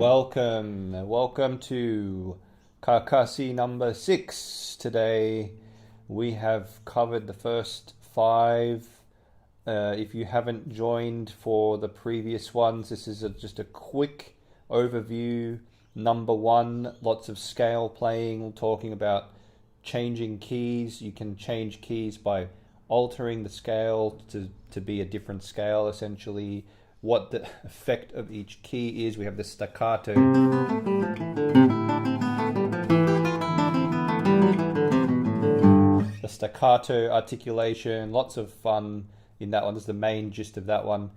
Welcome to Carcassi number 6. Today we have covered the first 5. If you haven't joined for the previous ones, this is just a quick overview. Number 1, lots of scale playing, talking about changing keys. You can change keys by altering the scale to be a different scale, essentially. What the effect of each key is. We have the staccato. The staccato articulation, lots of fun in that one. This is the main gist of that one.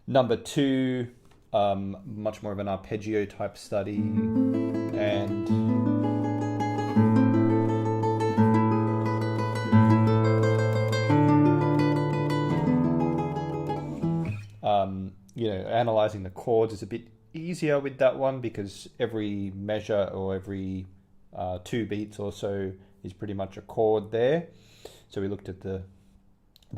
Number 2, much more of an arpeggio type study. And analyzing the chords is a bit easier with that one because every measure or every 2 beats or so is pretty much a chord there. So we looked at the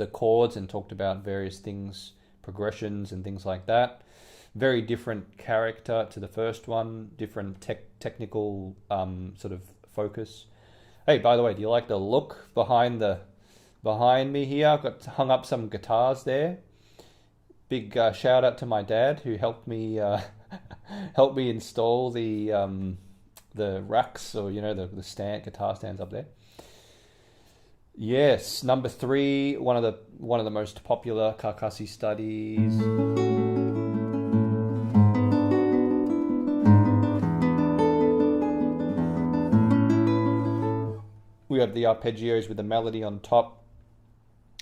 chords and talked about various things, progressions and things like that. Very different character to the first one, different technical sort of focus. Hey, by the way, do you like the look behind me here? I've got hung up some guitars there. Big shout out to my dad who helped me install the racks, or the guitar stands up there. Yes, number 3, one of the most popular Carcassi studies. We have the arpeggios with the melody on top.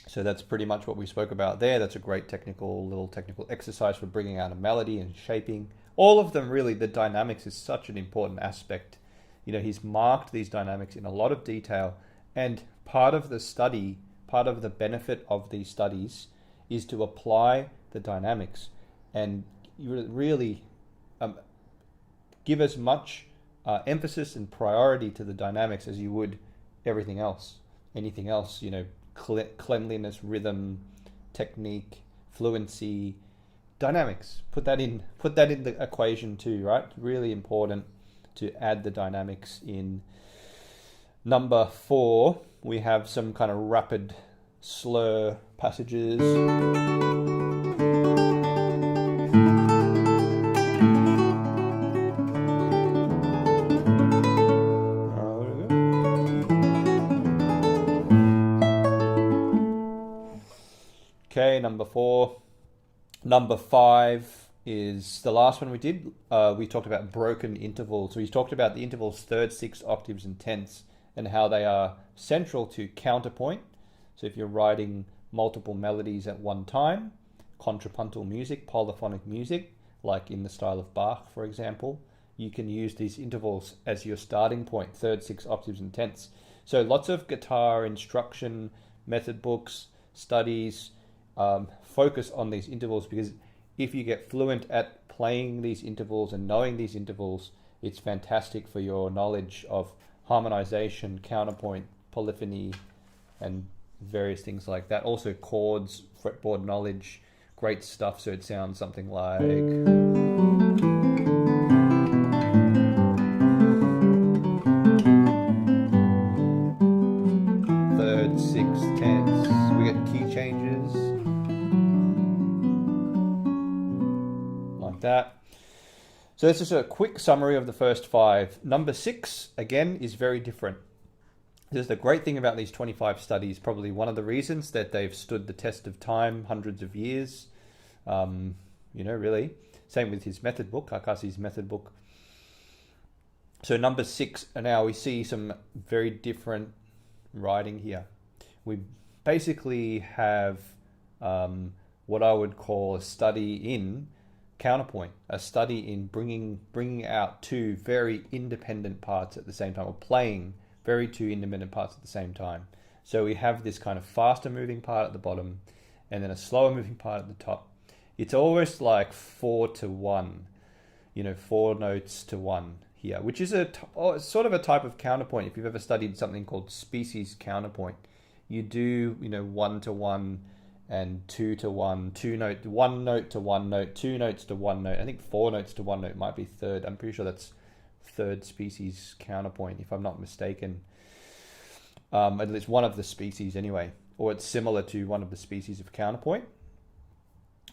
So that's pretty much what we spoke about there. That's a great little technical exercise for bringing out a melody and shaping. All of them, really, the dynamics is such an important aspect. He's marked these dynamics in a lot of detail. And part of the benefit of these studies is to apply the dynamics and really give as much emphasis and priority to the dynamics as you would everything else. Anything else, cleanliness, rhythm, technique, fluency, dynamics. Put that in the equation too, right? Really important to add the dynamics in. Number 4, we have some kind of rapid slur passages. Okay, number 4. Number 5 is the last one we did. We talked about broken intervals. So we talked about the intervals 3rd, 6th, octaves, and 10ths, and how they are central to counterpoint. So if you're writing multiple melodies at one time, contrapuntal music, polyphonic music, like in the style of Bach, for example, you can use these intervals as your starting point, 3rd, 6th, octaves, and 10ths. So lots of guitar instruction, method books, studies, focus on these intervals, because if you get fluent at playing these intervals and knowing these intervals, it's fantastic for your knowledge of harmonization, counterpoint, polyphony, and various things like that. Also chords, fretboard knowledge, great stuff. So it sounds something like... 3rd, 6th, 10th. We get key changes. That. So this is a quick summary of the first 5. Number 6, again, is very different. This is the great thing about these 25 studies, probably one of the reasons that they've stood the test of time, hundreds of years. Really. Same with his method book, Carcassi's method book. So number 6, and now we see some very different writing here. We basically have what I would call a study in counterpoint, a study in bringing out 2 very independent parts at the same time, or playing 2 independent parts at the same time. So we have this kind of faster moving part at the bottom and then a slower moving part at the top. It's almost like 4 to 1, 4 notes to 1 here, which is sort of a type of counterpoint. If you've ever studied something called species counterpoint, you do 1 to 1 and 2 to 1, 1 note to 1 note, 2 notes to 1 note. I think 4 notes to 1 note might be third. I'm pretty sure that's third species counterpoint, if I'm not mistaken. At least one of the species anyway, or it's similar to one of the species of counterpoint.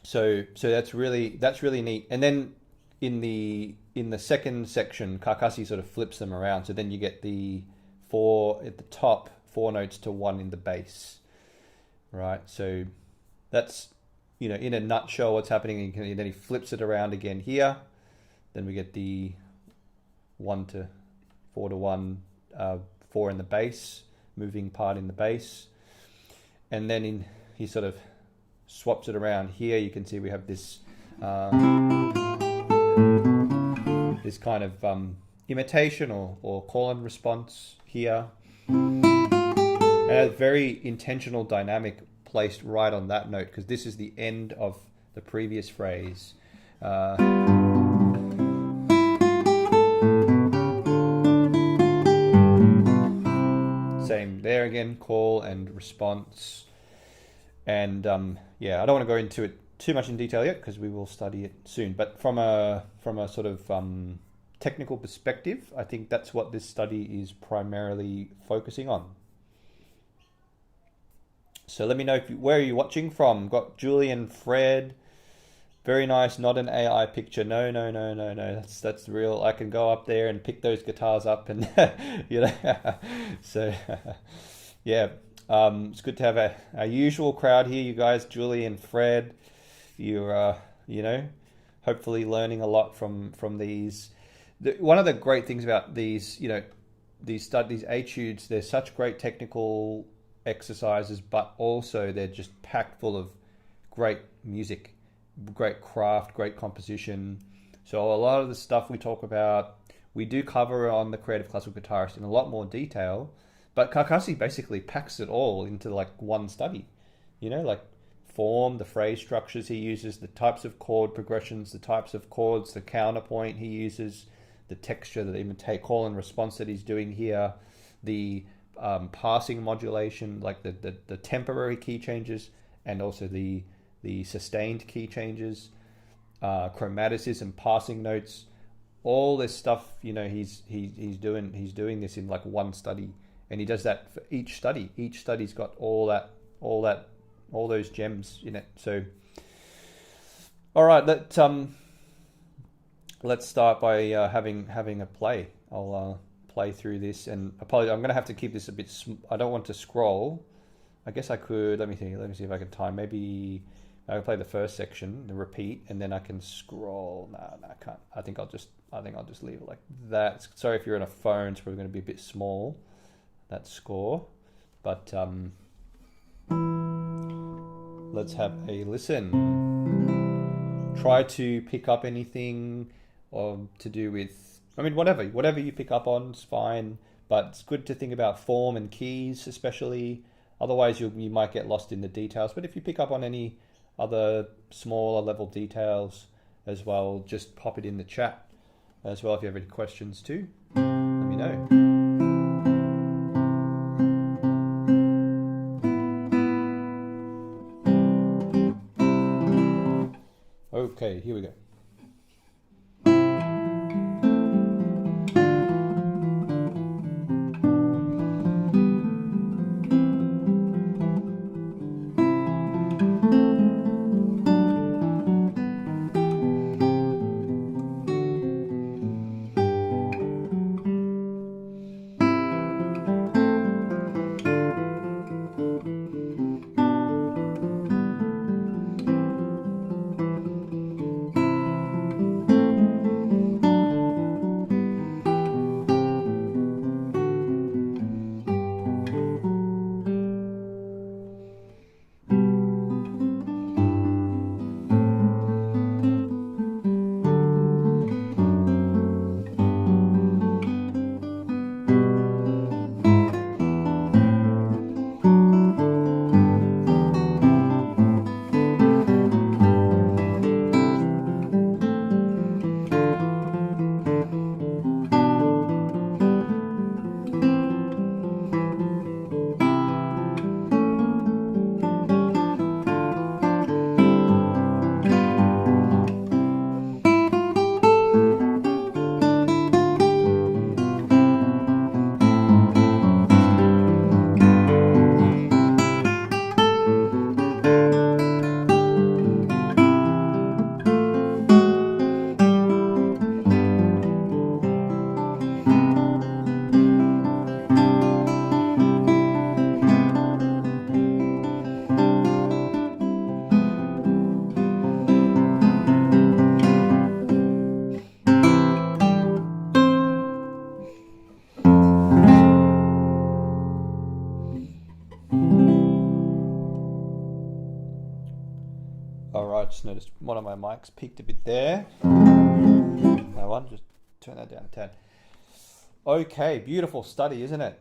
So that's really neat. And then in the second section, Carcassi sort of flips them around. So then you get the 4 at the top, 4 notes to 1 in the bass, right? So that's, in a nutshell what's happening. And then he flips it around again here. Then we get the 1 to 4 to 1, 4 in the bass, moving part in the bass. And then he sort of swaps it around here. You can see we have this this kind of imitation or call and response here. And a very intentional dynamic placed right on that note, because this is the end of the previous phrase. Same there again, call and response. And yeah, I don't want to go into it too much in detail yet because we will study it soon. But from a sort of technical perspective, I think that's what this study is primarily focusing on. So let me know where are you watching from. Got Julie and Fred. Very nice, not an AI picture. No. That's real. I can go up there and pick those guitars up and So yeah. It's good to have a usual crowd here, you guys, Julie and Fred. You're, hopefully learning a lot from these. One of the great things about these, these etudes, they're such great technical exercises, but also they're just packed full of great music, great craft, great composition. So a lot of the stuff we talk about, we do cover on the Creative Classical Guitarist in a lot more detail. But Carcassi basically packs it all into like one study, like form, the phrase structures he uses, the types of chord progressions, the types of chords, the counterpoint he uses, the texture, the imitate call and response that he's doing here, the passing modulation, like the temporary key changes, and also the sustained key changes, chromaticism, passing notes, all this stuff. He's doing this in like one study. And he does that for each study. Each study's got all those gems in it. So, all right, let's start by having a play. I'll play through this, and apologize. I'm going to have to keep this a bit. I don't want to scroll. I guess I could. Let me see if I can time. Maybe I can play the first section, the repeat, and then I can scroll. No, I can't. I think I'll just leave it like that. Sorry if you're on a phone. It's probably going to be a bit small, that score, but let's have a listen. Try to pick up anything to do with, whatever you pick up on is fine, but it's good to think about form and keys especially. Otherwise you might get lost in the details, but if you pick up on any other smaller level details as well, just pop it in the chat as well. If you have any questions too, let me know. Okay, here we go. just noticed one of my mics peaked a bit there. That one, just turn that down a tad. Okay, beautiful study, isn't it?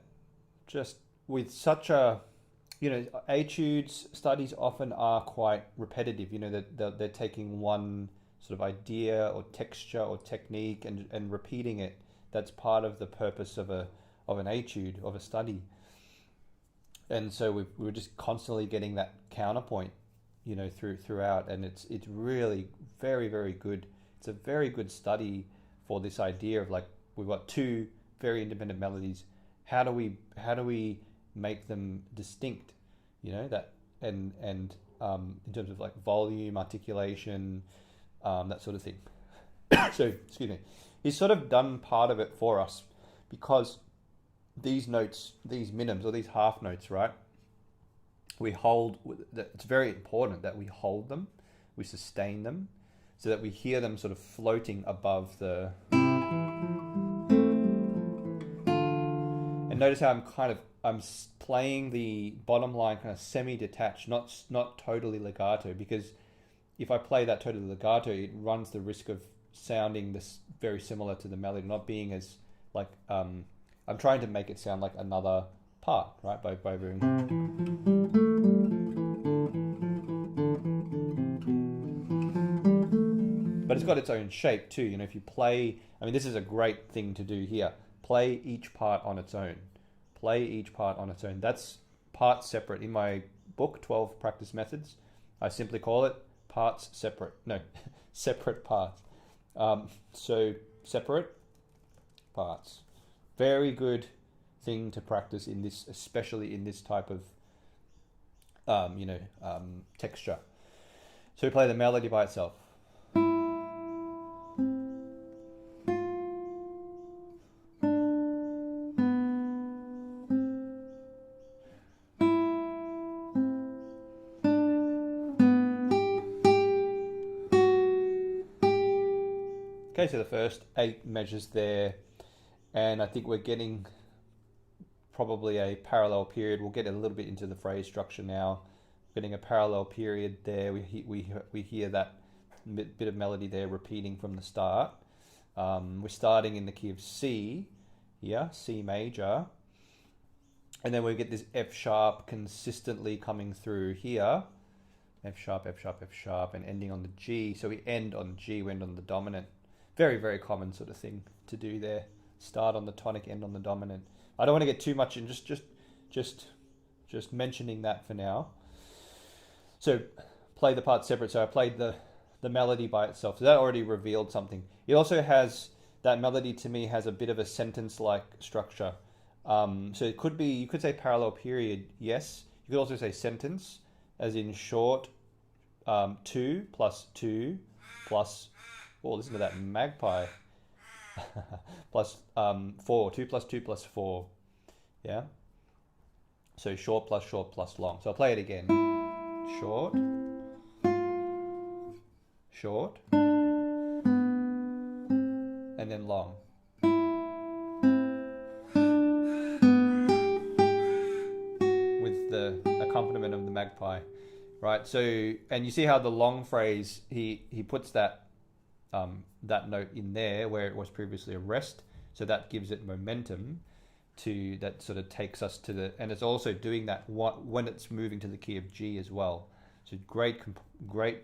Just with such a, Etudes studies often are quite repetitive. That they're taking one sort of idea or texture or technique and repeating it. That's part of the purpose of an etude, of a study. And so we're just constantly getting that counterpoint, throughout, and it's really very, very good. It's a very good study for this idea of, like, we've got two very independent melodies. How do we make them distinct? That and in terms of, like, volume, articulation, that sort of thing. So, excuse me. He's sort of done part of it for us, because these notes, these minims or these half notes, right? It's very important that we hold them, we sustain them, so that we hear them sort of floating above the. And notice how I'm playing the bottom line kind of semi-detached, not totally legato, because if I play that totally legato, it runs the risk of sounding this very similar to the melody, not being as, like, I'm trying to make it sound like another part, right? By doing. But it's got its own shape too. If you play, this is a great thing to do here. Play each part on its own. Play each part on its own. That's parts separate. In my book, 12 Practice Methods, I simply call it parts separate. No, separate parts. So separate parts. Very good thing to practice in this, especially in this type of, texture. So we play the melody by itself. Okay, so the first 8 measures there, and I think we're getting probably a parallel period. We'll get a little bit into the phrase structure now. Getting a parallel period there. We hear that bit of melody there repeating from the start. We're starting in the key of C here, C major, and then we get this F sharp consistently coming through here. F sharp, F sharp, F sharp, and ending on the G. So we end on G, we end on the dominant. Very, very common sort of thing to do there. Start on the tonic, end on the dominant. I don't want to get too much in, just mentioning that for now. So play the parts separate. So I played the melody by itself. So that already revealed something. It also has, that melody to me has a bit of a sentence-like structure. So it could be, you could say parallel period, yes. You could also say sentence, as in short, 2 plus 2 plus, oh, listen to that magpie. Plus 4, 2 plus 2 plus 4. Yeah. So short plus long. So I'll play it again. Short, short, and then long. With the accompaniment of the magpie, right? So, and you see how the long phrase, he puts that that note in there where it was previously a rest, so that gives it momentum to, that sort of takes us to the, and it's also doing that when it's moving to the key of G as well. So great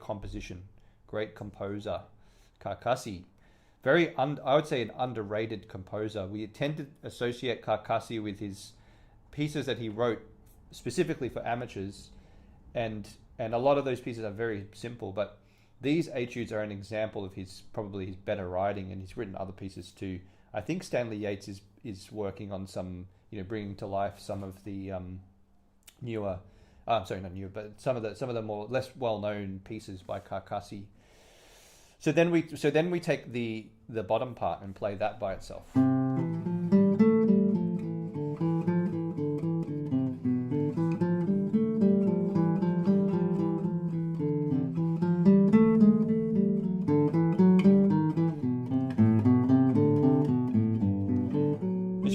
composition, great composer, Carcassi. I would say an underrated composer. We tend to associate Carcassi with his pieces that he wrote specifically for amateurs, and a lot of those pieces are very simple, but these etudes are an example of probably his better writing, and he's written other pieces too. I think Stanley Yates is working on some, bringing to life some of the newer, sorry, not newer, but some of the more less well-known pieces by Carcassi. So then we take the bottom part and play that by itself.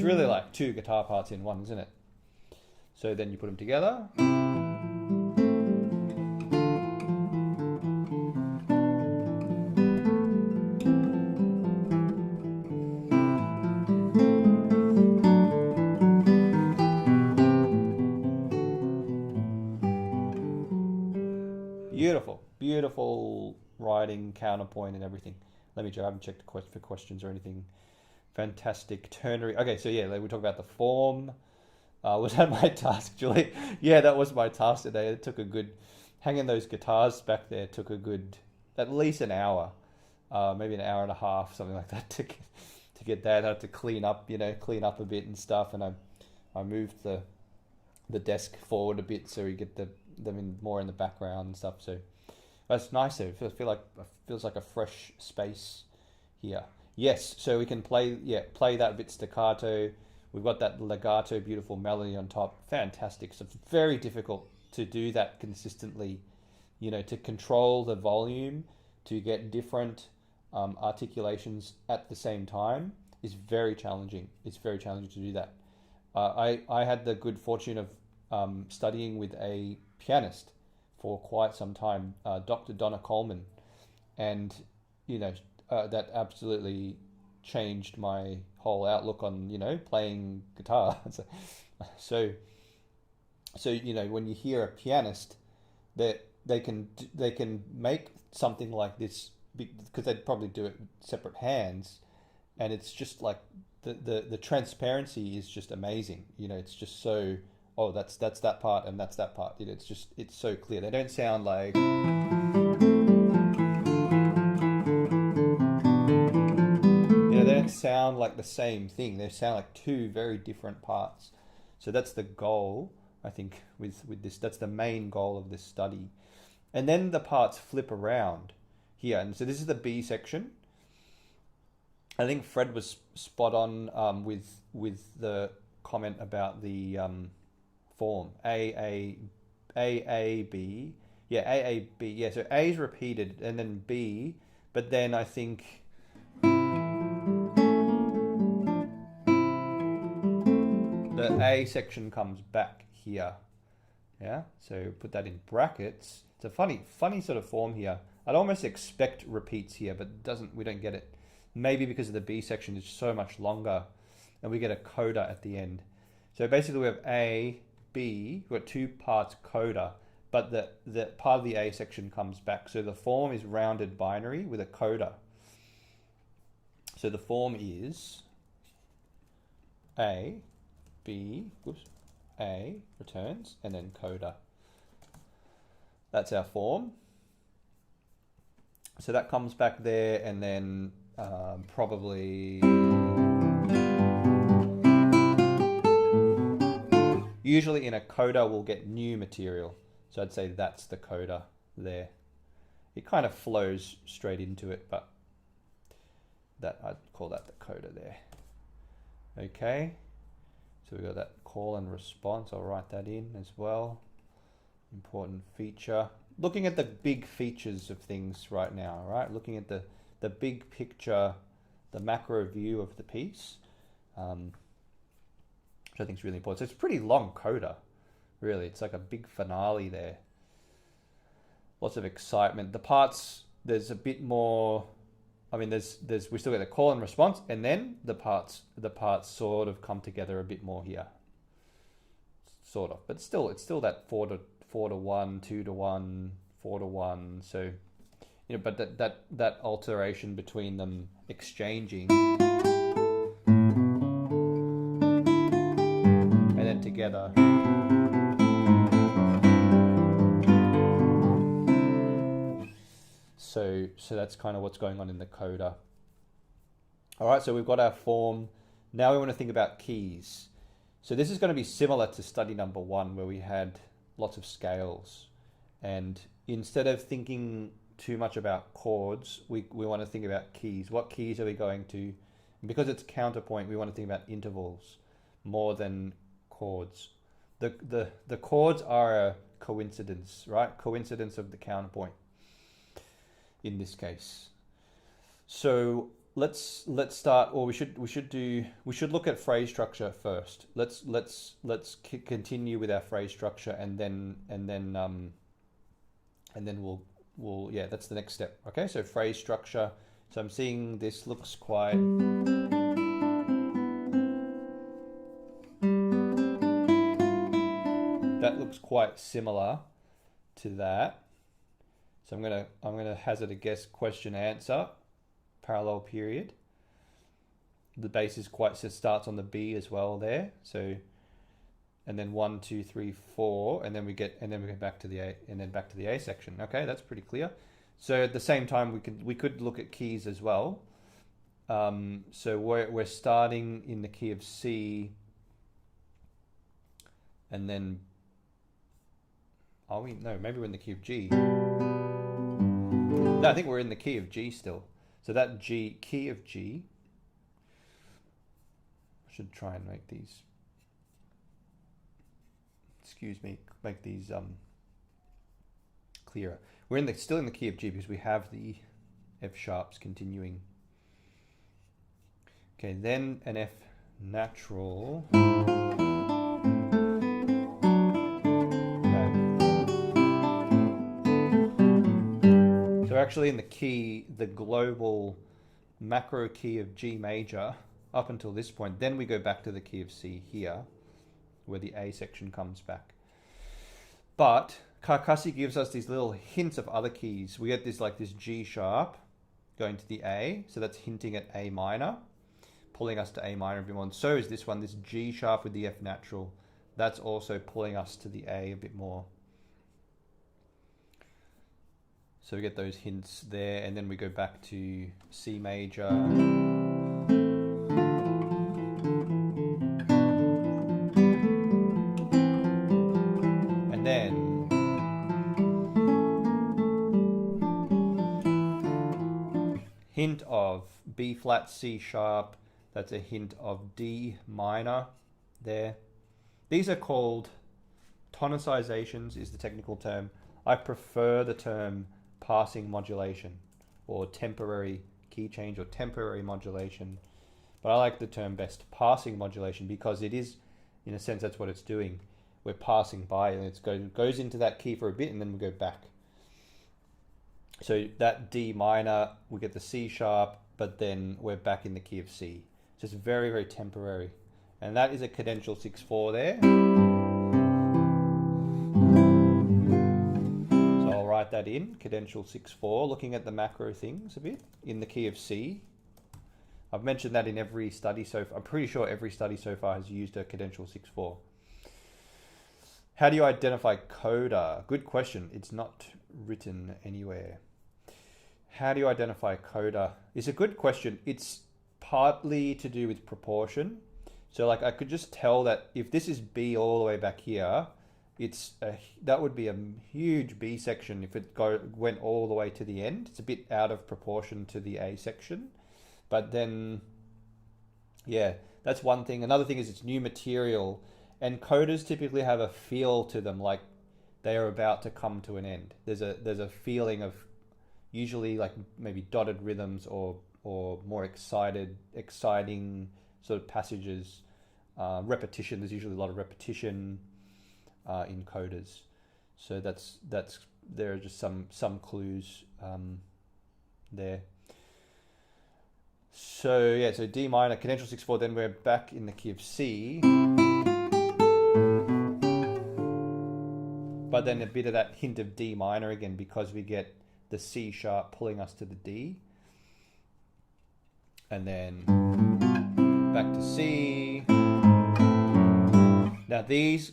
Really like 2 guitar parts in one, isn't it? So then you put them together. beautiful writing, counterpoint, and everything. Let me check. I haven't checked for questions or anything. Fantastic ternary. Okay, so yeah, we talk about the form. Was that my task, Julie? Yeah, that was my task today. It took a good, hanging those guitars back there took a good, at least an hour, maybe an hour and a half, something like that to get that. I had to clean up, clean up a bit and stuff, and I moved the desk forward a bit so we get them more in the background and stuff. So that's nice. Though. I feel like it feels like a fresh space here. Yes, so we can play that bit staccato. We've got that legato, beautiful melody on top. Fantastic. So it's very difficult to do that consistently, to control the volume, to get different articulations at the same time is very challenging. It's very challenging to do that. I had the good fortune of studying with a pianist for quite some time, Dr. Donna Coleman, and that absolutely changed my whole outlook on playing guitar. so when you hear a pianist, that they can make something like this because they'd probably do it with separate hands, and it's just like the transparency is just amazing. It's just so, oh, that's that part and that's that part. It's so clear. They don't sound like they don't sound like the same thing. They sound like two very different parts. So that's the goal, I think, with this. That's the main goal of this study. And then the parts flip around here. And so this is the B section. I think Fred was spot on with the comment about the form. A, B. Yeah, A, B. Yeah, so A is repeated and then B. But then I think the A section comes back here. Yeah, so put that in brackets. It's a funny sort of form here. I'd almost expect repeats here, but we don't get it. Maybe because of the B section is so much longer, and we get a coda at the end. So basically we have A, B, we've got two parts coda, but the part of the A section comes back. So the form is rounded binary with a coda. So the form is A, B, A, returns, and then coda. That's our form. So that comes back there, and then probably usually in a coda we'll get new material. So I'd say that's the coda there. It kind of flows straight into it, but I'd call that the coda there. Okay. So we've got that call and response. I'll write that in as well. Important feature. Looking at the big features of things right now, right? Looking at the big picture, the macro view of the piece, which I think is really important. So it's a pretty long coda, really. It's like a big finale there. Lots of excitement. The parts, there's a bit more. I mean, we still get the call and response, and then the parts sort of come together a bit more here, sort of. But still, it's still that 4-to-1, 2-to-1, 4-to-1. So, but that alteration between them exchanging and then together. So that's kind of what's going on in the coda. All right, so we've got our form. Now we want to think about keys. So this is going to be similar to study number 1, where we had lots of scales. And instead of thinking too much about chords, we want to think about keys. What keys are we going to? And because it's counterpoint, we want to think about intervals more than chords. The chords are a coincidence, right? Coincidence of the counterpoint in this case. So let's start, or we should look at phrase structure first. Let's continue with our phrase structure, and then we'll yeah, that's the next step. Okay, so phrase structure. So I'm seeing this looks quite similar to that. So I'm gonna hazard a guess, question answer, parallel period. The bass is quite, so it starts on the B as well there. So, and then 1, 2, 3, 4, and then we go back to the A, and then back to the A section. Okay, that's pretty clear. So at the same time, we could look at keys as well. So we're starting in the key of C, and then are we? No, maybe we're in the key of G. No, I think we're in the key of G still. So that G, key of G. I should try and make these. Excuse me, make these clearer. We're still in the key of G because we have the F sharps continuing. Okay, then an F natural. So actually in the key, the global macro key of G major up until this point, then we go back to the key of C here, where the A section comes back. But Carcassi gives us these little hints of other keys. We get this like this G sharp going to the A, so that's hinting at A minor, pulling us to A minor a bit more. And so is this one, this G sharp with the F natural. That's also pulling us to the A a bit more. So we get those hints there, and then we go back to C major. And then hint of B flat, C sharp. That's a hint of D minor there. These are called tonicizations, is the technical term. I prefer the term passing modulation or temporary key change or temporary modulation, but I like the term best, passing modulation, because it is, in a sense, that's what it's doing. We're passing by, and it goes into that key for a bit and then we go back. So that D minor, we get the C sharp, but then we're back in the key of C. So it's very, very temporary. And that is a cadential 6/4 there. Write that in, cadential 6/4, looking at the macro things a bit, in the key of C. I've mentioned that in every study so far. I'm pretty sure every study so far has used a cadential 6/4. How do you identify coda? Good question. It's not written anywhere. How do you identify coda? It's a good question. It's partly to do with proportion. So like I could just tell that if this is B all the way back here, that would be a huge B section if it went all the way to the end. It's a bit out of proportion to the A section, but then yeah, that's one thing. Another thing is it's new material, and codas typically have a feel to them, like they are about to come to an end. There's a feeling of usually like maybe dotted rhythms or more exciting sort of passages, repetition. There's usually a lot of repetition in codas, so there are just some clues there. So yeah, so D minor, cadential 6/4. Then we're back in the key of C, but then a bit of that hint of D minor again, because we get the C sharp pulling us to the D, and then back to C. Now these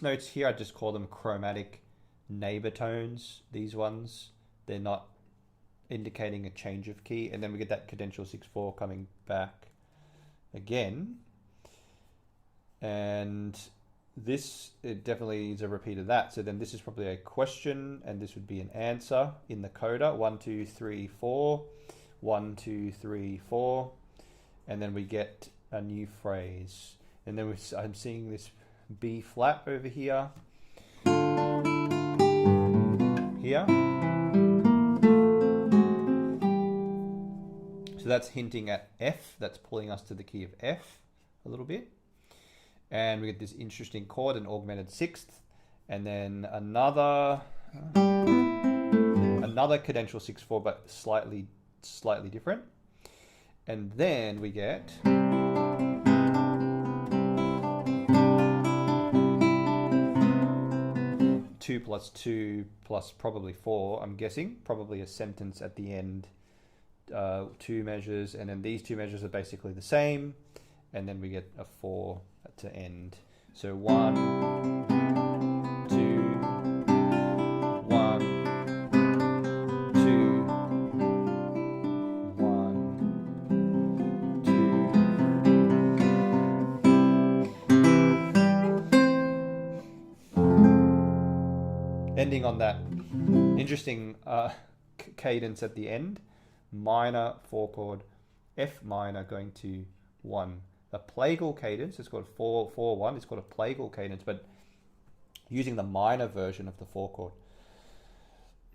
notes here, I just call them chromatic neighbor tones. These ones, they're not indicating a change of key. And then we get that cadential 6/4 coming back again. And this, it definitely is a repeat of that. So then this is probably a question, and this would be an answer in the coda. 1, 2, 3, 4. 1, 2, 3, 4. And then we get a new phrase. And then I'm seeing this B flat over here. So that's hinting at F. That's pulling us to the key of F a little bit. And we get this interesting chord, an augmented sixth. And then another cadential 6/4, but slightly different. And then we get 2 2 plus 2 plus probably 4, I'm guessing. Probably a sentence at the end. 2 measures, and then these 2 measures are basically the same. And then we get a 4 to end. So 1, 2, 1, 2, 1, 2. Ending on that interesting cadence at the end. Minor 4 chord, F minor going to 1. The plagal cadence, it's called 4-4-1, it's called a plagal cadence, but using the minor version of the 4 chord.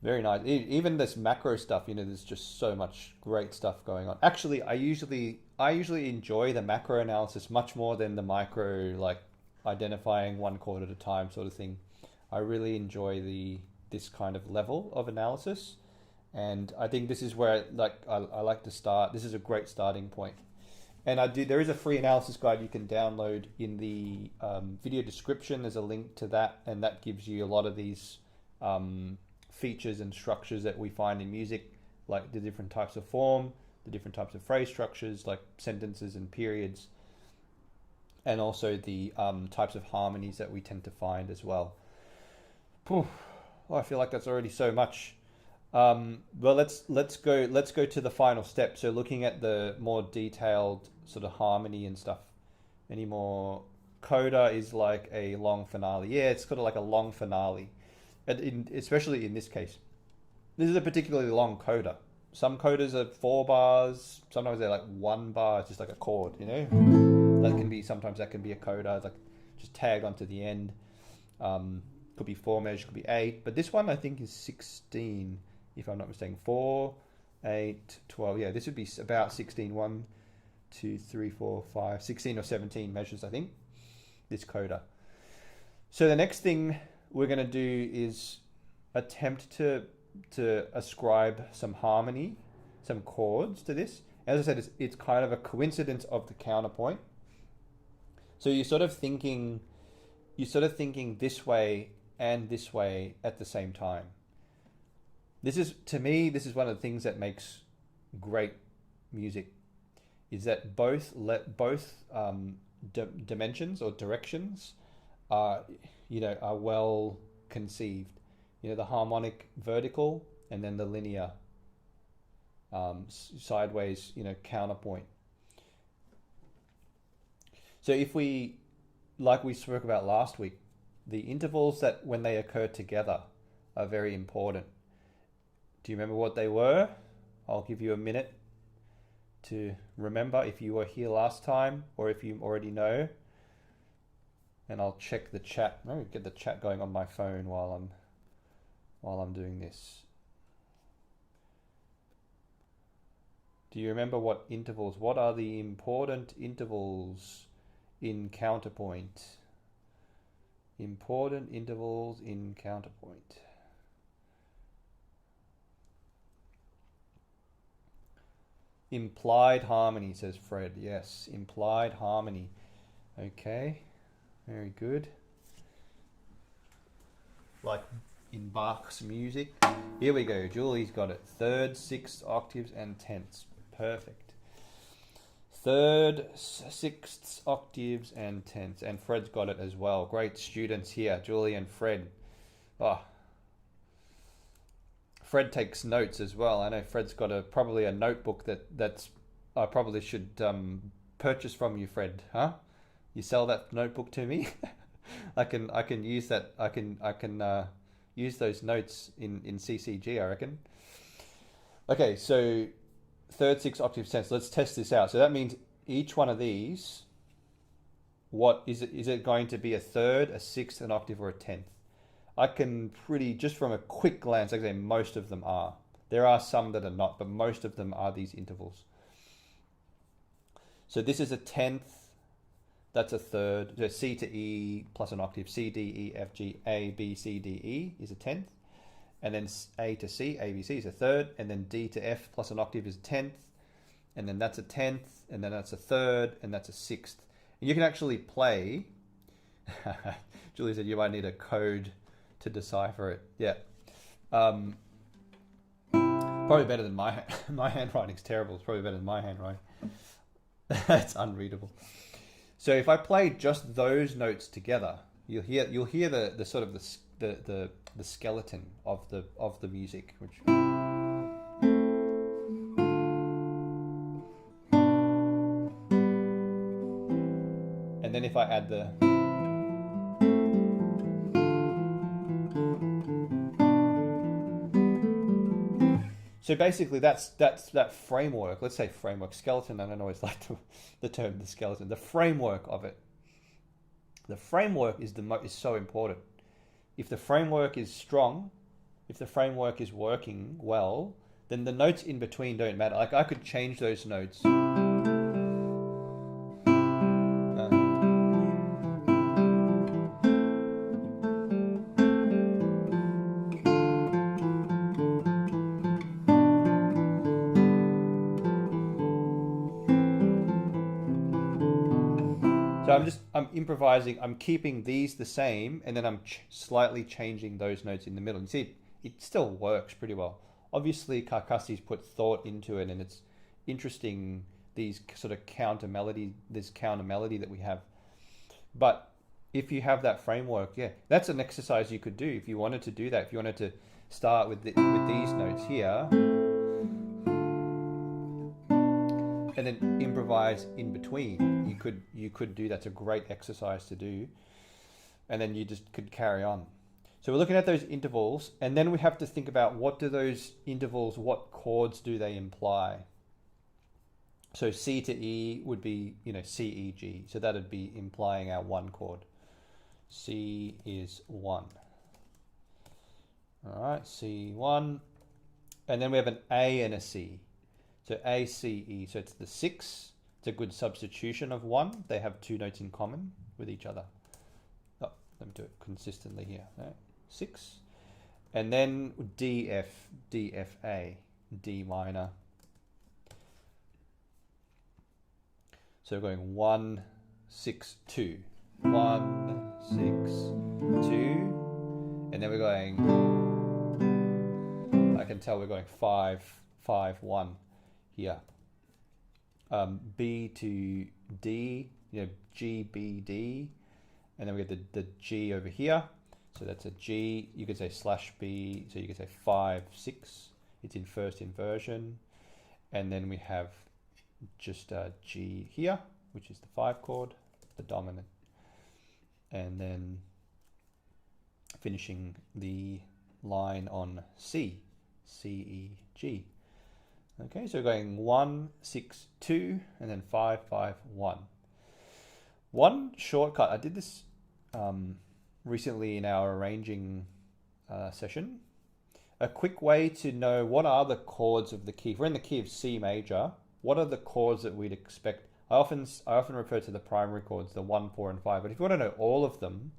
Very nice. Even this macro stuff, you know, there's just so much great stuff going on. Actually, I usually enjoy the macro analysis much more than the micro, like identifying 1 chord at a time sort of thing. I really enjoy this kind of level of analysis. And I think this is where I like to start. This is a great starting point. And there is a free analysis guide you can download in the video description. There's a link to that, and that gives you a lot of these features and structures that we find in music, like the different types of form, the different types of phrase structures, like sentences and periods, and also the types of harmonies that we tend to find as well. Oh, I feel like that's already so much. Well, let's go to the final step. So looking at the more detailed sort of harmony and stuff. Any more? Coda is like a long finale. Yeah, it's sort of like a long finale, especially in this case. This is a particularly long coda. Some codas are 4 bars. Sometimes they're like 1 bar. It's just like a chord, you know. Sometimes that can be a coda, like just tagged onto the end. Could be 4 measures, could be 8. But this one I think is 16. If I'm not mistaken, 4, 8, 12. Yeah, this would be about 16. 1, 2, 3, 4, 5, 16 or 17 measures, I think, this coda. So the next thing we're going to do is attempt to ascribe some harmony, some chords to this. As I said, it's kind of a coincidence of the counterpoint. So you're sort of thinking this way and this way at the same time. To me, this is one of the things that makes great music, is that both dimensions or directions are well conceived. You know, the harmonic vertical and then the linear sideways, counterpoint. So if we, like we spoke about last week, the intervals that when they occur together are very important. Do you remember what they were? I'll give you a minute to remember if you were here last time or if you already know. And I'll check the chat. I'm going to get the chat going on my phone while I'm doing this. Do you remember what intervals? What are the important intervals in counterpoint? Important intervals in counterpoint. Implied harmony, says Fred. Yes, implied harmony. Okay, very good. Like in Bach's music. Here we go. Julie's got it. 3rd, 6th octaves and 10ths. Perfect. 3rd, 6th octaves and 10ths. And Fred's got it as well. Great students here, Julie and Fred. Oh, Fred takes notes as well. I know Fred's got probably a notebook that's I probably should purchase from you, Fred. Huh? You sell that notebook to me? I can use that. I can use those notes in CCG, I reckon. Okay, so 3rd, 6th octave sense. Let's test this out. So that means each one of these, what is it? Is it going to be a 3rd, a 6th, an octave, or a 10th? I can just from a quick glance, I can say most of them are. There are some that are not, but most of them are these intervals. So this is a 10th, that's a 3rd. So C to E plus an octave, C, D, E, F, G, A, B, C, D, E is a 10th. And then A to C, A, B, C is a 3rd. And then D to F plus an octave is a 10th. And then that's a 10th. And then that's a 3rd. And that's a 6th. And you can actually play. Julie said you might need a code to decipher it. Yeah. Probably better than my my handwriting's terrible. It's probably better than my handwriting. It's unreadable. So if I play just those notes together, you'll hear the sort of the skeleton of the music, which. And then if I add the. So basically that's that framework, let's say framework, skeleton, I don't always like the term the skeleton, the framework of it. The framework is so important. If the framework is strong, if the framework is working well, then the notes in between don't matter. Like I could change those notes. So I'm improvising, I'm keeping these the same, and then I'm slightly changing those notes in the middle. You see, it still works pretty well. Obviously, Carcassi's put thought into it, and it's interesting, these sort of counter melody that we have. But if you have that framework, yeah, that's an exercise you could do if you wanted to do that. If you wanted to start with these notes here, and then improvise in between. You could do, that's a great exercise to do. And then you just could carry on. So we're looking at those intervals, and then we have to think about what do those intervals, what chords do they imply? So C to E would be, C, E, G. So that'd be implying our one chord. C is 1. All right, C1. And then we have an A and a C. So A, C, E. So it's the 6. It's a good substitution of 1. They have 2 notes in common with each other. Oh, let me do it consistently here. Right. 6. And then D, F, D, F, A, D minor. So we're going 1, 6, 2. 1, 6, 2. And then we're going, I can tell we're going 5, 5, 1 here. B to D, G, B, D. And then we get the G over here. So that's a G. You could say /B. So you could say 5, 6. It's in first inversion. And then we have just G here, which is the 5 chord, the dominant. And then finishing the line on C, C, E, G. Okay, so going 1, 6, 2, and then 5, 5, 1. One shortcut, I did this recently in our arranging session. A quick way to know what are the chords of the key. If we're in the key of C major, what are the chords that we'd expect? I often refer to the primary chords, the 1, 4, and 5. But if you want to know all of them,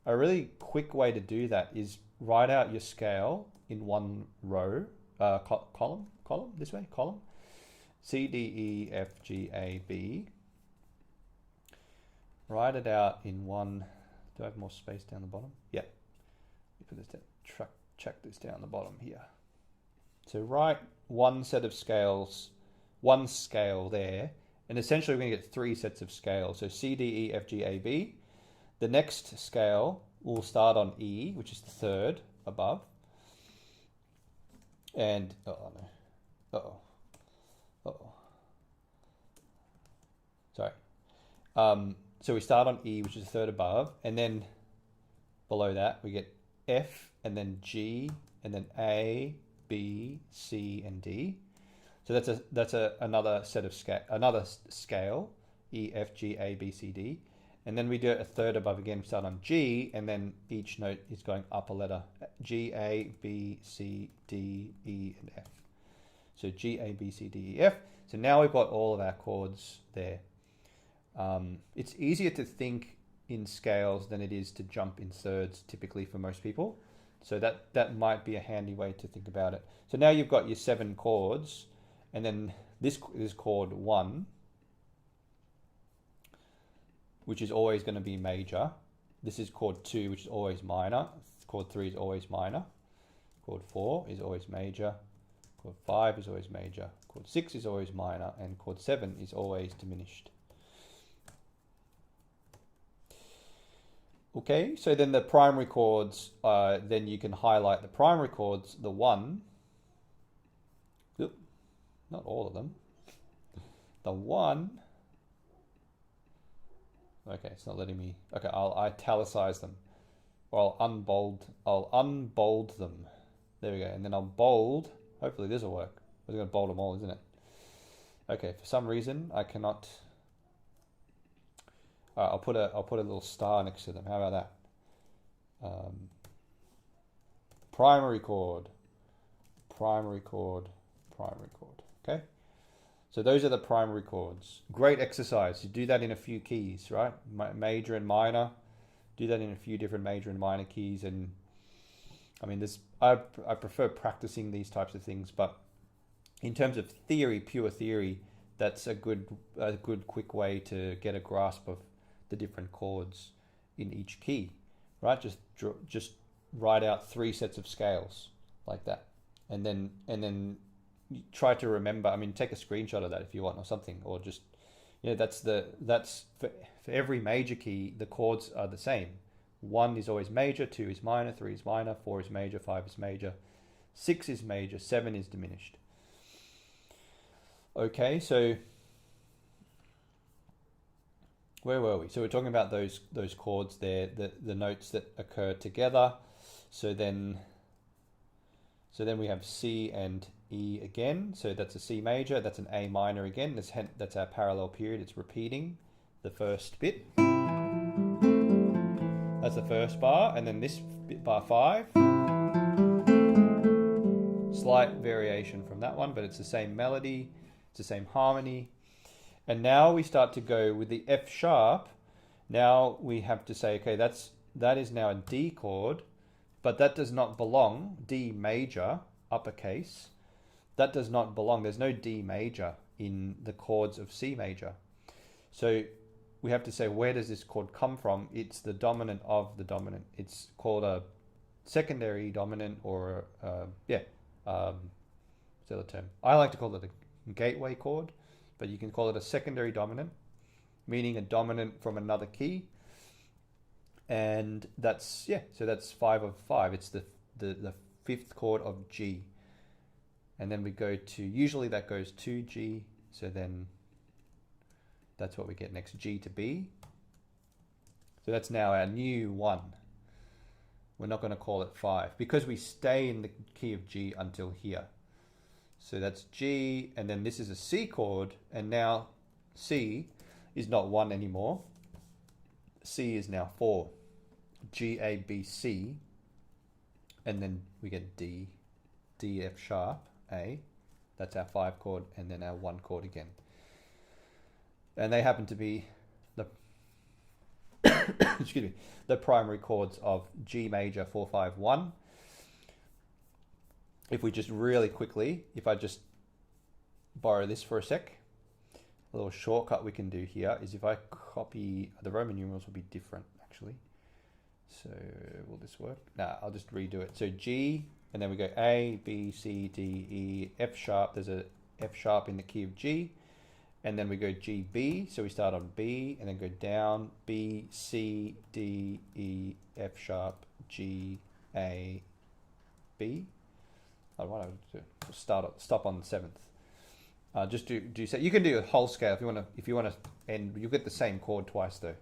a really quick way to do that is write out your scale in one row, column, this way, column. C, D, E, F, G, A, B. Write it out in one. Do I have more space down the bottom? Yeah. Put this down. Check this down the bottom here. So write one set of scales, one scale there, and essentially we're going to get 3 sets of scales. So C, D, E, F, G, A, B. The next scale will start on E, which is the 3rd above. And, sorry. So we start on E, which is the 3rd above, and then below that we get F, and then G, and then A, B, C, and D. So that's another set of scale, E, F, G, A, B, C, D. And then we do it a 3rd above again, we start on G, and then each note is going up a letter. G, A, B, C, D, E, and F. So G, A, B, C, D, E, F. So now we've got all of our chords there. It's easier to think in scales than it is to jump in thirds typically for most people. So that might be a handy way to think about it. So now you've got your 7 chords, and then this is chord 1, which is always going to be major. This is chord 2, which is always minor. Chord 3 is always minor. Chord 4 is always major. Chord 5 is always major. Chord 6 is always minor. And chord 7 is always diminished. Okay, so then the primary chords, then you can highlight the primary chords, the 1. Not all of them. The 1. Okay, it's not letting me. Okay, I'll italicize them. Or I'll unbold them. There we go. And then I'll bold. Hopefully this will work. We're going to bold them all, isn't it? Okay, for some reason I cannot. I'll put a little star next to them. How about that? Primary chord, primary chord, primary chord. Okay. So those are the primary chords. Great exercise. You do that in a few keys, right? Major and minor. Do that in a few different major and minor keys. And I mean, I prefer practicing these types of things, but in terms of theory, pure theory, that's a good quick way to get a grasp of the different chords in each key, right? Just write out 3 sets of scales like that, and then try to remember. I mean, take a screenshot of that if you want, or something, or just, you know, that's for every major key, the chords are the same. 1 is always major, 2 is minor, 3 is minor, 4 is major, 5 is major, 6 is major, 7 is diminished. Okay, so where were we? So we're talking about those chords there, the notes that occur together. So then we have C and E again. So that's a C major, that's an A minor again. That's our parallel period. It's repeating the first bit. That's the first bar, and then this bit, bar 5. Slight variation from that one, but it's the same melody, it's the same harmony. And now we start to go with the F sharp. Now we have to say, okay, that is now a D chord, but that does not belong, D major, uppercase, that does not belong. There's no D major in the chords of C major. So we have to say, where does this chord come from? It's the dominant of the dominant. It's called a secondary dominant, or what's the other term? I like to call it a gateway chord, but you can call it a secondary dominant, meaning a dominant from another key. And that's, so that's 5 of 5. It's the 5th chord of G. And then we go to, usually that goes to G, so then that's what we get next, G to B. So that's now our new 1. We're not going to call it 5, because we stay in the key of G until here. So that's G, and then this is a C chord, and now C is not 1 anymore. C is now 4. G, A, B, C, and then we get D, D, F sharp, A. That's our 5 chord, and then our 1 chord again. And they happen to be the excuse me, the primary chords of G major 4, 5, 1. If we just really quickly, if I just borrow this for a sec, a little shortcut we can do here is if I copy, the Roman numerals will be different actually. So will this work? Nah, I'll just redo it. So G, and then we go A, B, C, D, E, F sharp. There's a F sharp in the key of G. And then we go G, B. So we start on B and then go down B, C, D, E, F sharp, G, A, B. Oh, what I would do? Stop on the 7th. Just do so. You can do a whole scale if you want to. If you want to, and you'll get the same chord twice though.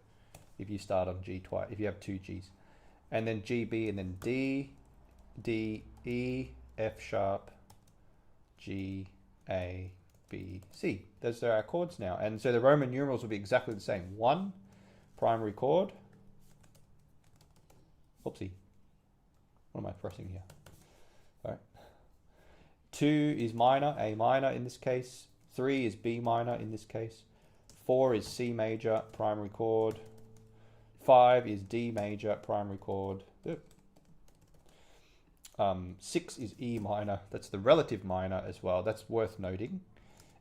If you start on G twice, if you have 2 Gs, and then G, B, and then D, D, E, F sharp, G, A, B, C. Those are our chords now, and so the Roman numerals will be exactly the same. 1, primary chord. Oopsie. What am I pressing here? All right. 2 is minor, A minor in this case. 3 is B minor in this case. 4 is C major, primary chord. 5 is D major, primary chord. 6 is E minor. That's the relative minor as well. That's worth noting.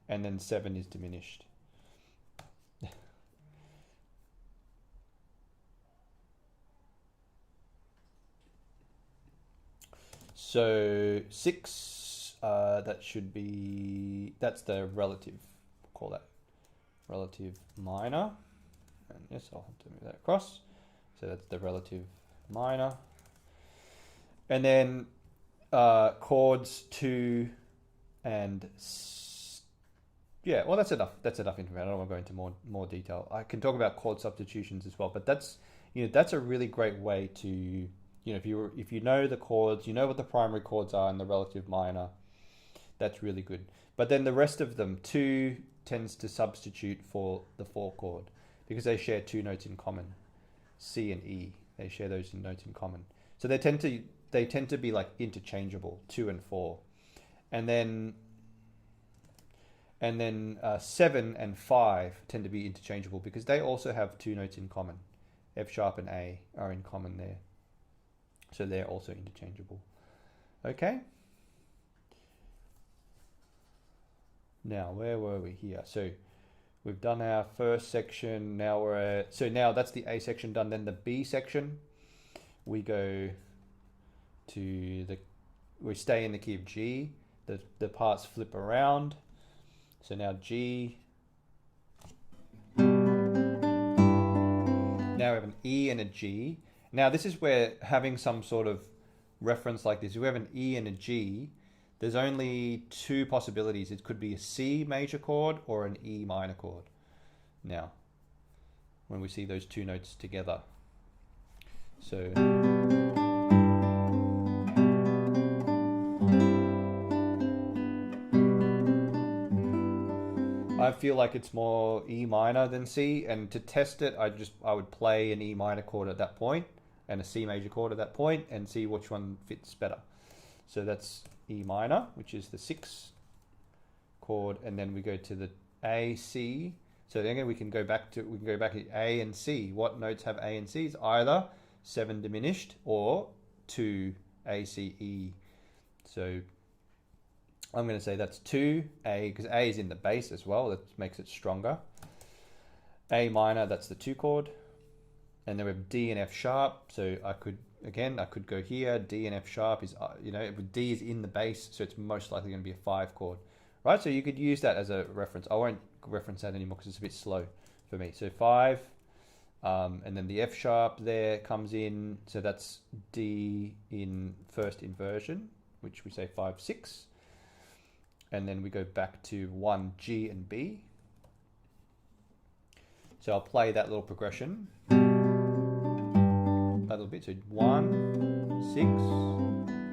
And then 7 is diminished. So 6, that should be, that's the relative, call that relative minor. And yes, I'll have to move that across. So that's the relative minor. And then chords 2 and yeah, well, that's enough. That's enough information. I don't want to go into more detail. I can talk about chord substitutions as well, but that's, you know, that's a really great way to, you know, if you know the chords, you know what the primary chords are in the relative minor, that's really good. But then the rest of them, 2 tends to substitute for the 4 chord because they share 2 notes in common, C and E. They share those notes in common, so they tend to be like interchangeable, 2 and 4, and then 7 and 5 tend to be interchangeable because they also have 2 notes in common. F sharp and A are in common there. So they're also interchangeable. Okay. Now, where were we here? So we've done our first section. Now we're at, so now that's the A section done. Then the B section, we go to we stay in the key of G. The parts flip around. So now G. Now we have an E and a G. Now this is where having some sort of reference like this, if we have an E and a G, there's only 2 possibilities. It could be a C major chord or an E minor chord. Now, when we see those 2 notes together. So I feel like it's more E minor than C, and to test it, I would play an E minor chord at that point and a C major chord at that point and see which one fits better. So that's E minor, which is the 6th chord, and then we go to the A, C. So then we can go back to A and C. What notes have A and C? It's either 7 diminished or 2 A, C, E. So I'm going to say that's 2 A, because A is in the bass as well. That makes it stronger. A minor, that's the 2 chord. And then we have D and F sharp. So I could go here. D and F sharp is, D is in the bass, so it's most likely going to be a 5 chord, right? So you could use that as a reference. I won't reference that anymore because it's a bit slow for me. So 5, and then the F sharp there comes in. So that's D in first inversion, which we say 5, 6. And then we go back to 1, G and B. So I'll play that little progression. A little bit. So 1, 6,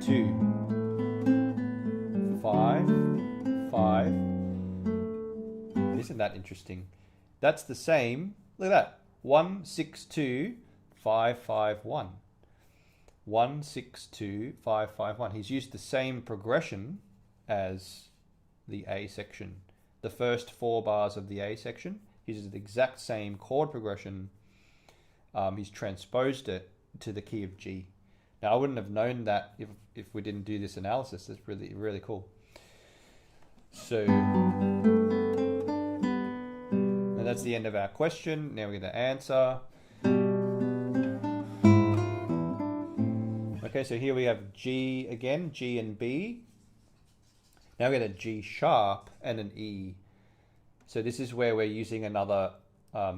2, 5, 5. Isn't that interesting? That's the same. Look at that. 1, 6, 2, 5, 5, 1. 1, 6, 2, 5, 5, 1. He's used the same progression as the A section. The first 4 bars of the A section, he uses the exact same chord progression. He's transposed it to the key of G. Now I wouldn't have known that if we didn't do this analysis. That's really, really cool. So, and that's the end of our question. Now we're going to answer. Okay, so here we have G again, G and B. Now we get a G sharp and an E. So this is where we're using another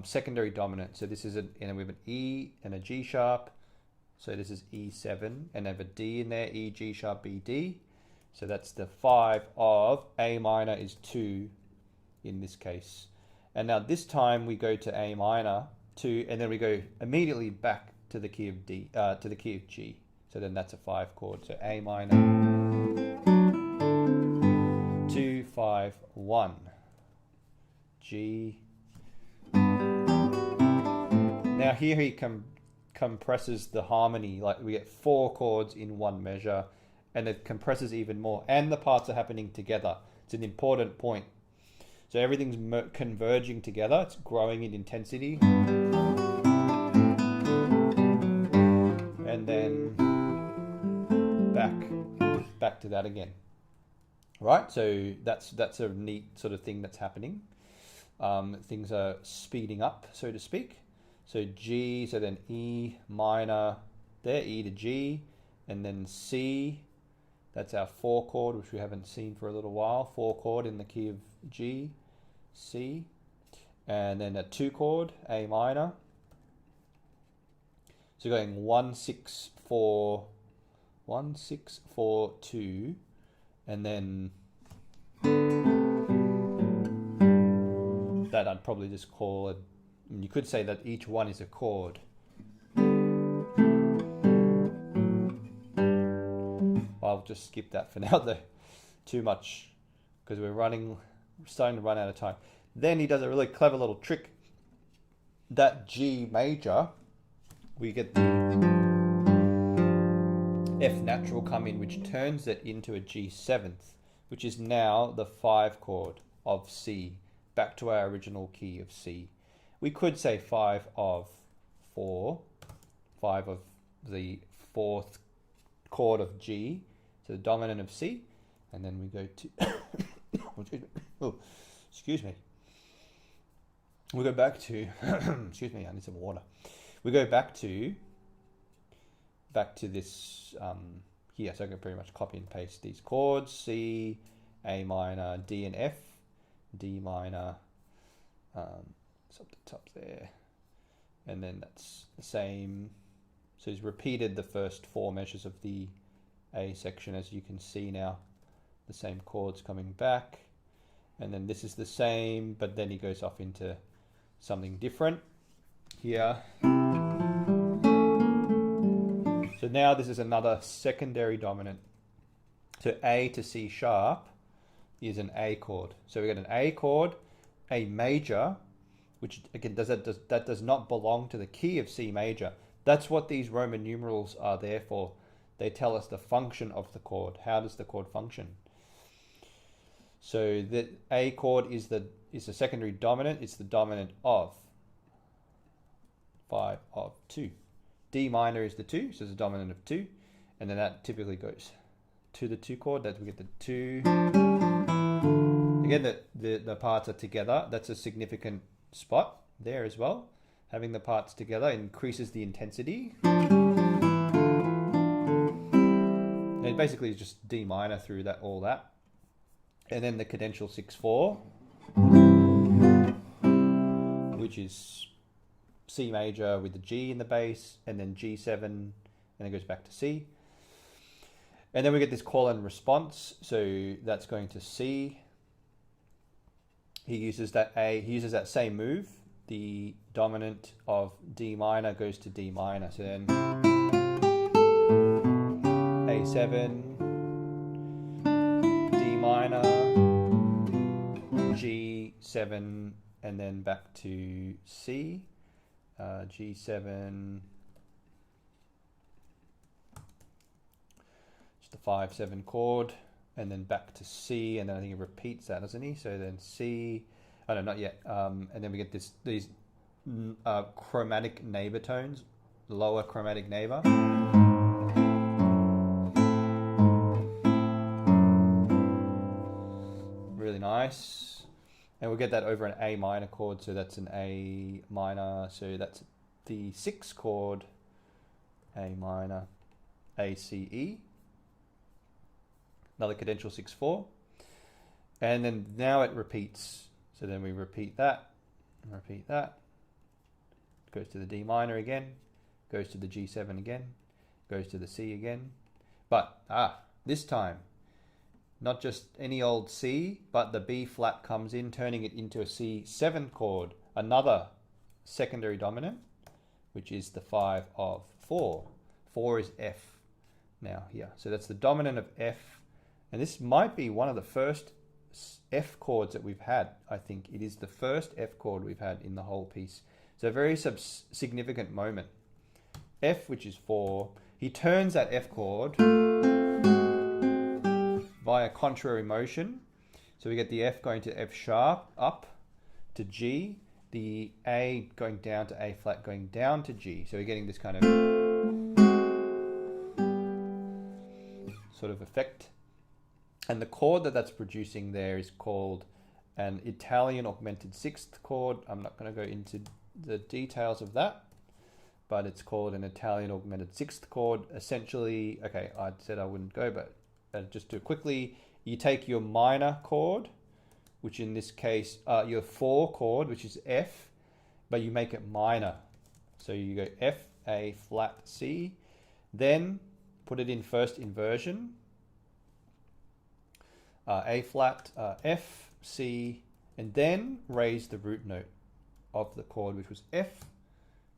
secondary dominant. So this is and we have an E and a G sharp. So this is E7 and I have a D in there, E, G sharp, B, D. So that's the 5 of A minor is 2 in this case. And now this time we go to A minor 2 and then we go immediately back to the key of D, to the key of G. So then that's a 5 chord. So A minor 2, 5, 1. G. Now here he compresses the harmony, like we get 4 chords in one measure, and it compresses even more, and the parts are happening together. It's an important point. So everything's converging together, it's growing in intensity. And then back to that again. Right, so that's a neat sort of thing that's happening. Things are speeding up, so to speak. So G, so then E minor there, E to G, and then C, That's our 4 chord, which we haven't seen for a little while. 4 chord in the key of G, C, and then a 2 chord, A minor. So going 1, 6, 4, 1, 6, 4, 2, and then that I'd probably just call it. I mean, you could say that each one is a chord. I'll just skip that for now though. Too much, because we're starting to run out of time. Then he does a really clever little trick. That G major, we get the F natural come in, which turns it into a G7th, which is now the 5 chord of C, back to our original key of C. We could say 5 of 4, 5 of the 4th chord of G, so the dominant of C, and then we go to, oh, excuse me. We go back to, excuse me, I need some water. We go back to this here, so I can pretty much copy and paste these chords: C, A minor, D and F, D minor, it's up the top there, and then that's the same. So he's repeated the first 4 measures of the A section, as you can see now, the same chords coming back, and then this is the same, but then he goes off into something different here. So now this is another secondary dominant. So A to C sharp is an A chord. So we get an A chord, A major, which again that does not belong to the key of C major. That's what these Roman numerals are there for. They tell us the function of the chord. How does the chord function? So the A chord is the secondary dominant. It's the dominant of 5 of 2. D minor is the 2, so it's a dominant of 2, and then that typically goes to the 2 chord. That we get the 2. Again, the parts are together. That's a significant spot there as well. Having the parts together increases the intensity. And it basically is just D minor through that, all that. And then the cadential 6/4, which is C major with the G in the bass, and then G7, and it goes back to C. And then we get this call and response. So that's going to C. He uses that same move. The dominant of D minor goes to D minor. So then A7, D minor, G7, and then back to C. G7, just the 5/7 chord, and then back to C, and then I think he repeats that, doesn't he? So then C, oh no, not yet. And then we get these chromatic neighbor tones, lower chromatic neighbor. Really nice. And we'll get that over an A minor chord, so that's an A minor, so that's the 6 chord, A minor, A, C, E. Another cadential 6/4. And then now it repeats. So then we repeat that, goes to the D minor again, goes to the G7 again, goes to the C again. But, this time, not just any old C, but the B flat comes in, turning it into a C7 chord, another secondary dominant, which is the 5 of 4. 4 is F now here. So that's the dominant of F. And this might be one of the first F chords that we've had. I think it is the first F chord we've had in the whole piece. So a very significant moment. F, which is 4, he turns that F chord via contrary motion. So we get the F going to F sharp, up to G, the A going down to A flat, going down to G. So we're getting this kind of sort of effect. And the chord that's producing there is called an Italian augmented 6th chord. I'm not going to go into the details of that, but it's called an Italian augmented 6th chord. Essentially, okay, I said I wouldn't go, but just do it quickly. You take your minor chord, which in this case, your 4 chord, which is F, but you make it minor. So you go F, A, flat, C, then put it in first inversion, A flat, F, C, and then raise the root note of the chord, which was F.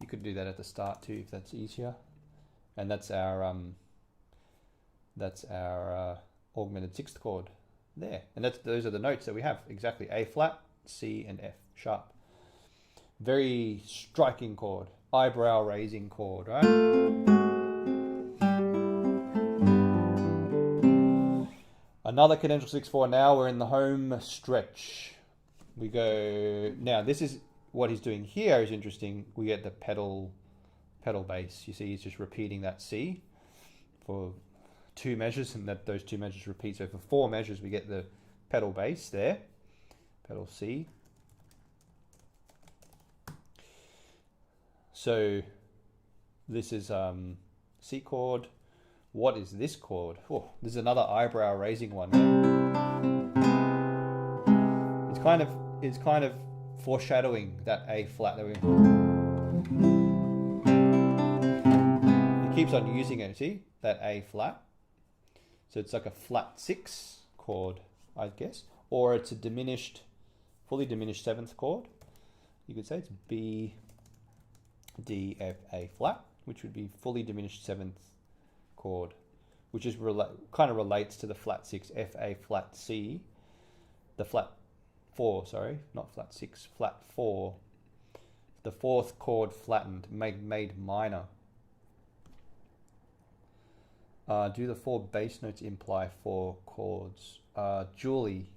You could do that at the start too, if that's easier. And that's our augmented 6th chord there. And those are the notes that we have, exactly. A flat, C, and F sharp. Very striking chord, eyebrow raising chord, right? Another cadential 6/4. Now we're in the home stretch. We go, now this is what he's doing here is interesting. We get the pedal bass. You see he's just repeating that C for 2 measures, and that those 2 measures repeat. So for 4 measures we get the pedal bass there, pedal C. So this is C chord. What is this chord? Oh, this is another eyebrow raising one. It's kind of foreshadowing that A flat that we. It keeps on using it. See that A flat. So it's like a flat 6 chord, I guess, or it's a fully diminished 7th chord. You could say it's B, D, F, A flat, which would be fully diminished 7th chord, which is kind of relates to the flat 6, F, A flat, C, the flat 4, sorry, not flat 6, flat 4, the 4th chord flattened, made minor. Do the 4 bass notes imply 4 chords? Julie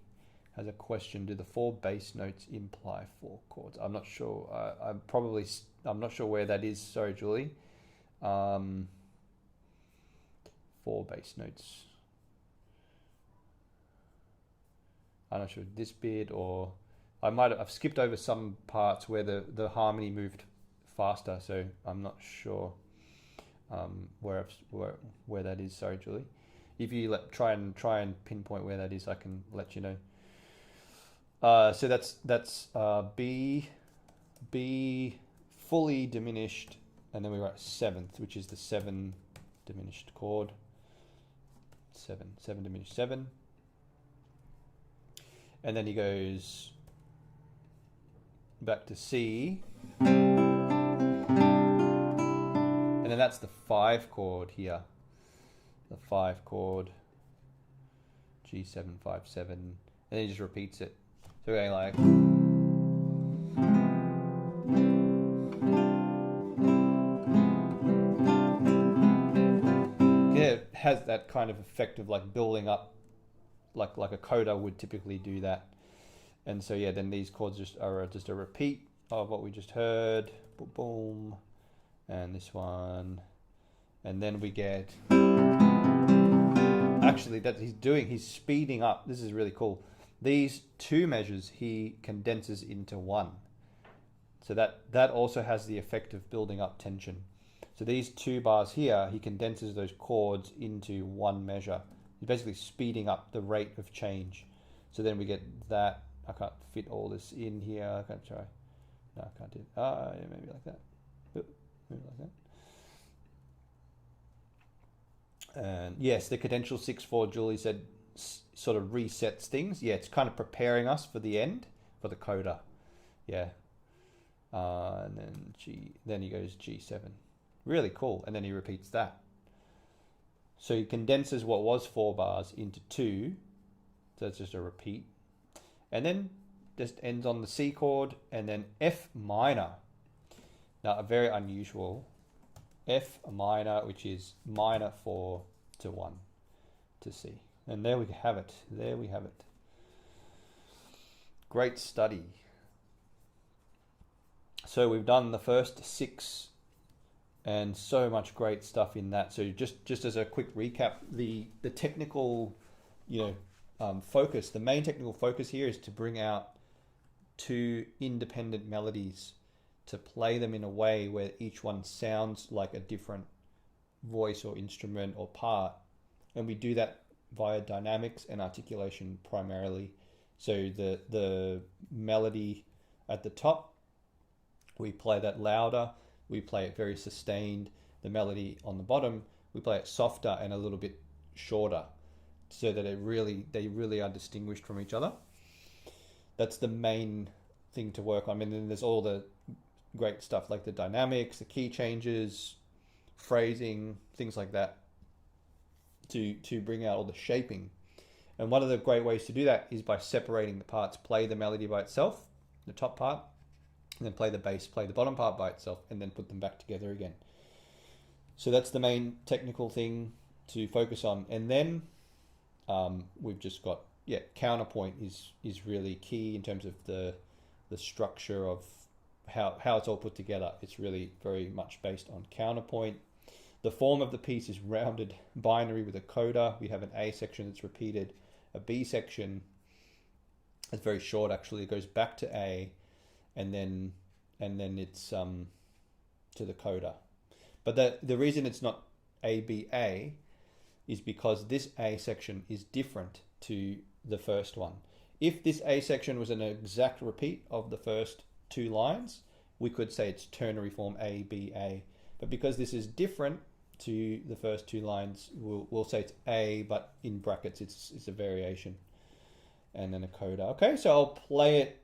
has a question. Do the 4 bass notes imply 4 chords? I'm not sure. I'm not sure where that is. Sorry, Julie. 4 bass notes. I'm not sure this bit, or I've skipped over some parts where the harmony moved faster, so I'm not sure where that is. Sorry, Julie. If you try and pinpoint where that is, I can let you know. So that's B fully diminished, and then we write 7th, which is the 7 diminished chord. 7 diminished 7, and then he goes back to C, and then that's the 5 chord here. The 5 chord, G7, 5, 7, and then he just repeats it. So we're going like. Yeah, it has that kind of effect of like building up, like a coda would typically do that. And so yeah, then these chords are just a repeat of what we just heard. Boom, boom, and this one, and then we get. Actually, that he's speeding up. This is really cool. These 2 measures he condenses into 1. So that also has the effect of building up tension. So these 2 bars here, he condenses those chords into 1 measure. He's basically speeding up the rate of change. So then we get that. I can't fit all this in here. I can't try. No, I can't do it. Yeah, maybe like that. Maybe like that. And yes, the cadential 6/4, Julie said, sort of resets things. Yeah, it's kind of preparing us for the end, for the coda. Yeah. And then he goes G7. Really cool. And then he repeats that. So he condenses what was 4 bars into 2. So it's just a repeat. And then just ends on the C chord and then F minor. Now, a very unusual F minor, which is minor 4 to 1 to C. And there we have it. There we have it. Great study. So we've done the first 6 and so much great stuff in that. So just as a quick recap, the technical, focus, the main technical focus here is to bring out 2 independent melodies, to play them in a way where each one sounds like a different voice or instrument or part. And we do that via dynamics and articulation primarily. So the melody at the top, we play that louder, we play it very sustained. The melody on the bottom, we play it softer and a little bit shorter, so that they really are distinguished from each other. That's the main thing to work on. And then there's all the great stuff like the dynamics, the key changes, phrasing, things like that, to bring out all the shaping. And one of the great ways to do that is by separating the parts. Play the melody by itself, the top part, and then play the bass, play the bottom part by itself, and then put them back together again. So that's the main technical thing to focus on. And then we've just got, counterpoint is really key in terms of the structure of how it's all put together. It's really very much based on counterpoint. The form of the piece is rounded binary with a coda. We have an A section that's repeated, a B section. It's very short actually. It goes back to A, and then it's to the coda. But the reason it's not ABA is because this A section is different to the first one. If this A section was an exact repeat of the first two lines, we could say it's ternary form ABA. But because this is different to the first two lines, we'll say it's A, but in brackets it's a variation, and then a coda. Okay, so I'll play it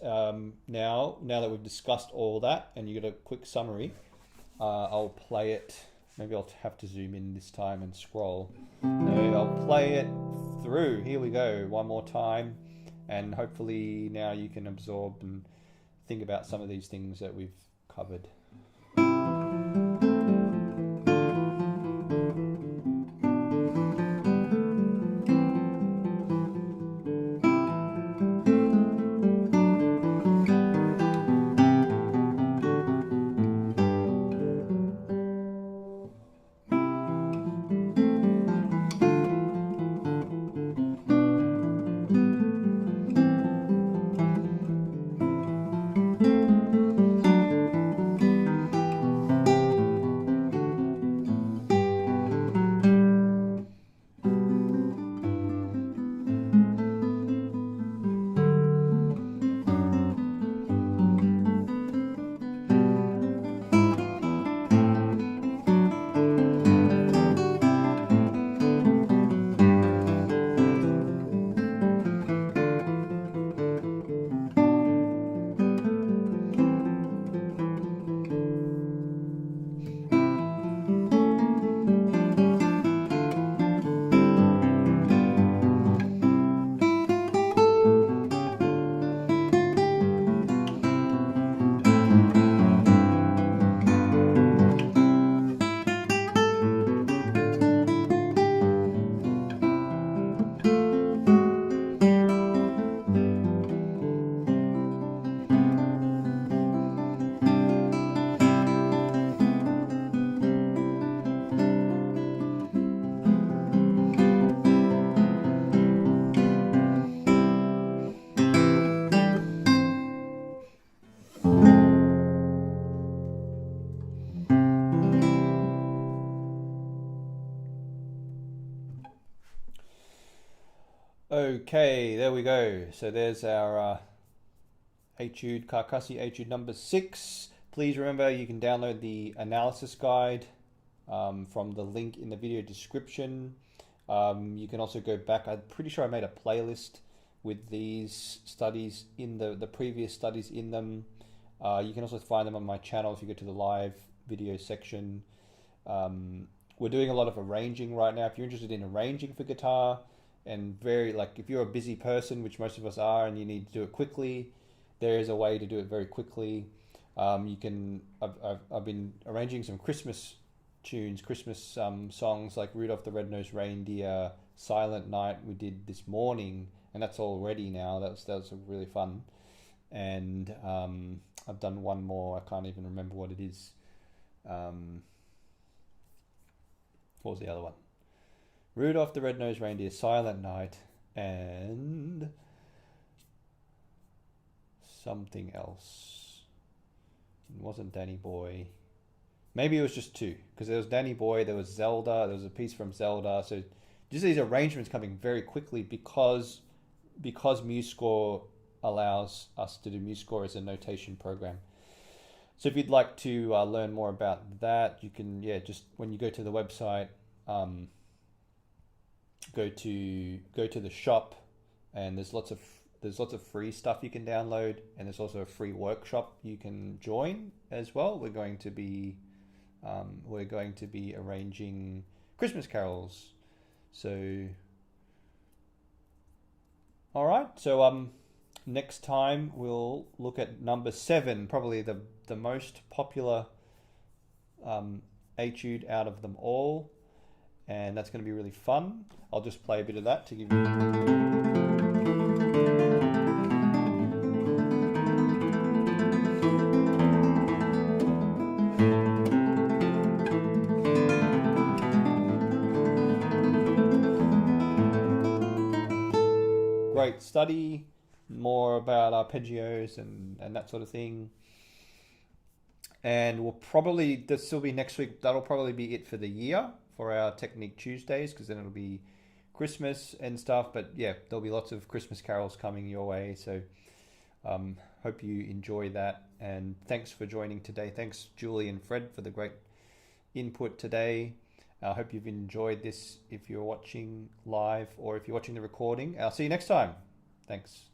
now that we've discussed all that and you get a quick summary. I'll play it. Maybe I'll have to zoom in this time and scroll. No, I'll play it through. Here we go, one more time, and hopefully now you can absorb and think about some of these things that we've covered. Okay, there we go. So there's our Etude, Carcassi Etude number 6. Please remember you can download the analysis guide from the link in the video description. You can also go back. I'm pretty sure I made a playlist with these studies in the previous studies in them. You can also find them on my channel if you go to the live video section. We're doing a lot of arranging right now. If you're interested in arranging for guitar, and if you're a busy person, which most of us are, and you need to do it quickly, there is a way to do it very quickly. I've been arranging some Christmas tunes, Christmas songs like Rudolph the Red-Nosed Reindeer, Silent Night we did this morning, and that's all ready now. That was really fun. And I've done one more. I can't even remember what it is. What was the other one? Rudolph the Red-Nosed Reindeer, Silent Night, and something else. It wasn't Danny Boy. Maybe it was just two, because there was Danny Boy, there was Zelda, there was a piece from Zelda, so just these arrangements coming very quickly because MuseScore allows us to do MuseScore as a notation program. So if you'd like to learn more about that, you can, just when you go to the website, go to the shop, and there's lots of free stuff you can download, and there's also a free workshop you can join as well. We're going to be arranging Christmas carols. So, all right. So next time we'll look at number 7, probably the most popular etude out of them all, and that's going to be really fun. I'll just play a bit of that to give you. Great, study more about arpeggios and that sort of thing. And this will be next week. That'll probably be it for the year for our Technique Tuesdays, because then it'll be Christmas and stuff. But yeah, there'll be lots of Christmas carols coming your way. So hope you enjoy that. And thanks for joining today. Thanks, Julie and Fred, for the great input today. I hope you've enjoyed this if you're watching live or if you're watching the recording. I'll see you next time. Thanks.